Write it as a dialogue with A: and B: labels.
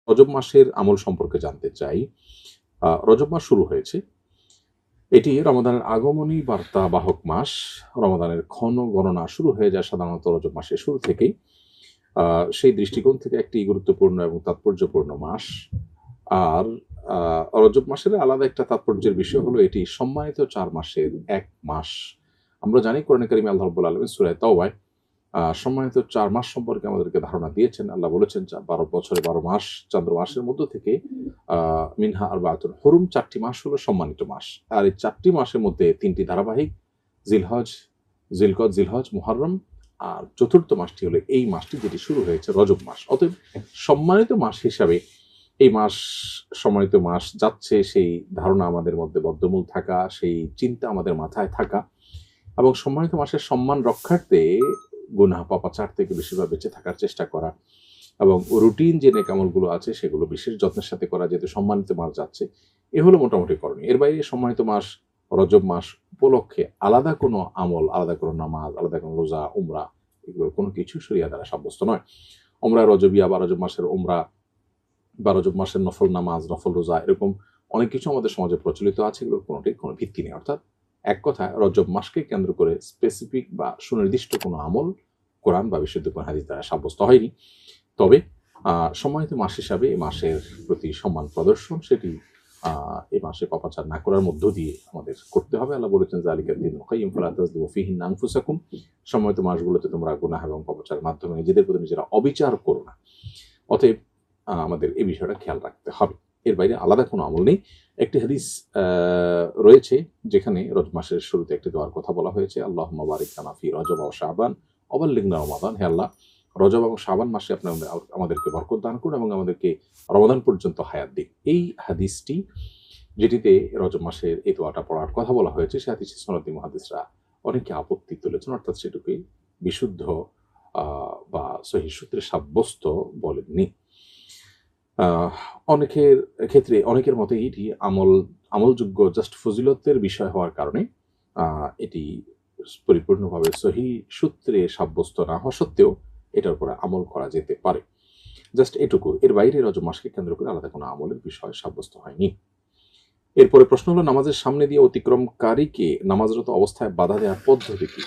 A: রজব মাসের আমল সম্পর্কে জানতে চাই। রজব মাস শুরু হয়েছে। এটি রমাদানের আগমনী বার্তা বাহক মাস। রমাদানের ক্ষণ গণনা শুরু হয়ে যায় সাধারণত রজব মাসের শুরু থেকেই। সেই দৃষ্টিকোণ থেকে একটি গুরুত্বপূর্ণ এবং তাৎপর্যপূর্ণ মাস। আর রজব মাসের আলাদা একটা তাৎপর্যের বিষয় হলো এটি সম্মানিত ৪ মাসের এক মাস। আমরা জানি কোরআনে কারিমে আল্লাহ রাব্বুল আলামিন সূরা তাওবায় সম্মানিত ৪ মাস সম্পর্কে আমাদেরকে ধারণা দিয়েছেন। আল্লাহ বলেছেন ১২ বছরে ১২ মাস চান্দ্র মাসের মধ্য থেকে মিনহা আরবাআতুন হুরুম ৪ টি মাস হলো সম্মানিত মাস। আর এই ৪ টি মাসের মধ্যে ৩ টি ধারাবাহিক জিলহজ, জিলহজ, মুহররম আর চতুর্থ মাসটি হলো এই মাসটি যেটি শুরু হয়েছে রজব মাস। অতএব সম্মানিত মাস হিসাবে এই মাস সম্মানিত মাস যাচ্ছে সেই ধারণা আমাদের মধ্যে বদ্ধমূল থাকা, সেই চিন্তা আমাদের মাথায় থাকা এবং সম্মানিত মাসের সম্মান রক্ষার্থে গুনাহ পাপাচার থেকে বেশিরভাগ বেঁচে থাকার চেষ্টা করা এবং রুটিন যে নেক আমলগুলো আছে সেগুলো বিশেষ যত্নের সাথে করা যেহেতু সম্মানিত মাস যাচ্ছে এ হলো মোটামুটি করণীয়। এর বাইরে সম্মানিত মাস রজব মাস উপলক্ষে আলাদা কোনো আমল, আলাদা কোনো নামাজ, আলাদা কোনো রোজা, উমরা এগুলোর কোনো কিছু শরিয়া দ্বারা সাব্যস্ত নয়। উমরা রজবিয়া বা রজব মাসের উমরা বা রজব মাসের নফল নামাজ, নফল রোজা এরকম অনেক কিছু আমাদের সমাজে প্রচলিত আছে, এগুলোর কোনোটির কোনো ভিত্তি নেই। অর্থাৎ এক কথায় রজব মাসকে কেন্দ্র করে স্পেসিফিক বা সুনির্দিষ্ট কোনো আমল কোরআন বা বিশুদ্ধ কোন হাদিস দ্বারা সাব্যস্ত হয়নি। তবে সম্মানিত মাস হিসাবে এই মাসের প্রতি সম্মান প্রদর্শন সেটি এই মাসে পাপাচার না করার মধ্য দিয়ে আমাদের করতে হবে। আল্লাহ বলেছেন যালিকা দীনুল কাইয়্যিম ফালা তাজলিমু ফীহিন্না আনফুসাকুম। সম্মানিত মাসগুলোতে তোমরা গুনাহ এবং পাপাচারের মাধ্যমে নিজেদের প্রতি নিজেরা অবিচার করো না। অতএব আমাদের এই বিষয়টা খেয়াল রাখতে হবে। এর বাইরে আলাদা কোনো আমল নেই। একটি হাদিস রয়েছে যেখানে রজব মাসের শুরুতে একটি দোয়ার কথা বলা হয়েছে, আল্লাহুম্মা বারিক লানা ফি রজব ওয়া শাবান ওয়া বাল্লিগনা রমাদান। হে আল্লাহ, রজব এবং শাবান মাসে আপনি আমাদেরকে বরকত দান করুন এবং আমাদেরকে রমাদান পর্যন্ত হায়াত দিন। এই হাদিসটি যেটিতে রজব মাসের এই দোয়াটা পড়ার কথা বলা হয়েছে সে হাদিসে সনদি মুহাদ্দিসরা অনেকে আপত্তি তুলেছেন, অর্থাৎ সেটুকে বিশুদ্ধ বা সহিহ সূত্রে সাব্যস্ত বলেননি। অনেকের ক্ষেত্রে অনেকের মতে এটি আমলযোগ্য জাস্ট ফজিলতের বিষয় হওয়ার কারণে এটি পরিপূর্ণভাবে সহিহ সূত্রে সাব্যস্ত না হওয়া সত্ত্বেও এটার উপরে আমল করা যেতে পারে। জাস্ট এটুকু। এর বাইরে রজব মাসকে কেন্দ্র করে আলাদা কোনো আমলের বিষয় সাব্যস্ত হয়নি। এরপরে প্রশ্ন হলো নামাজের সামনে দিয়ে অতিক্রমকারীকে নামাজরত অবস্থায় বাধা দেওয়ার পদ্ধতি কি?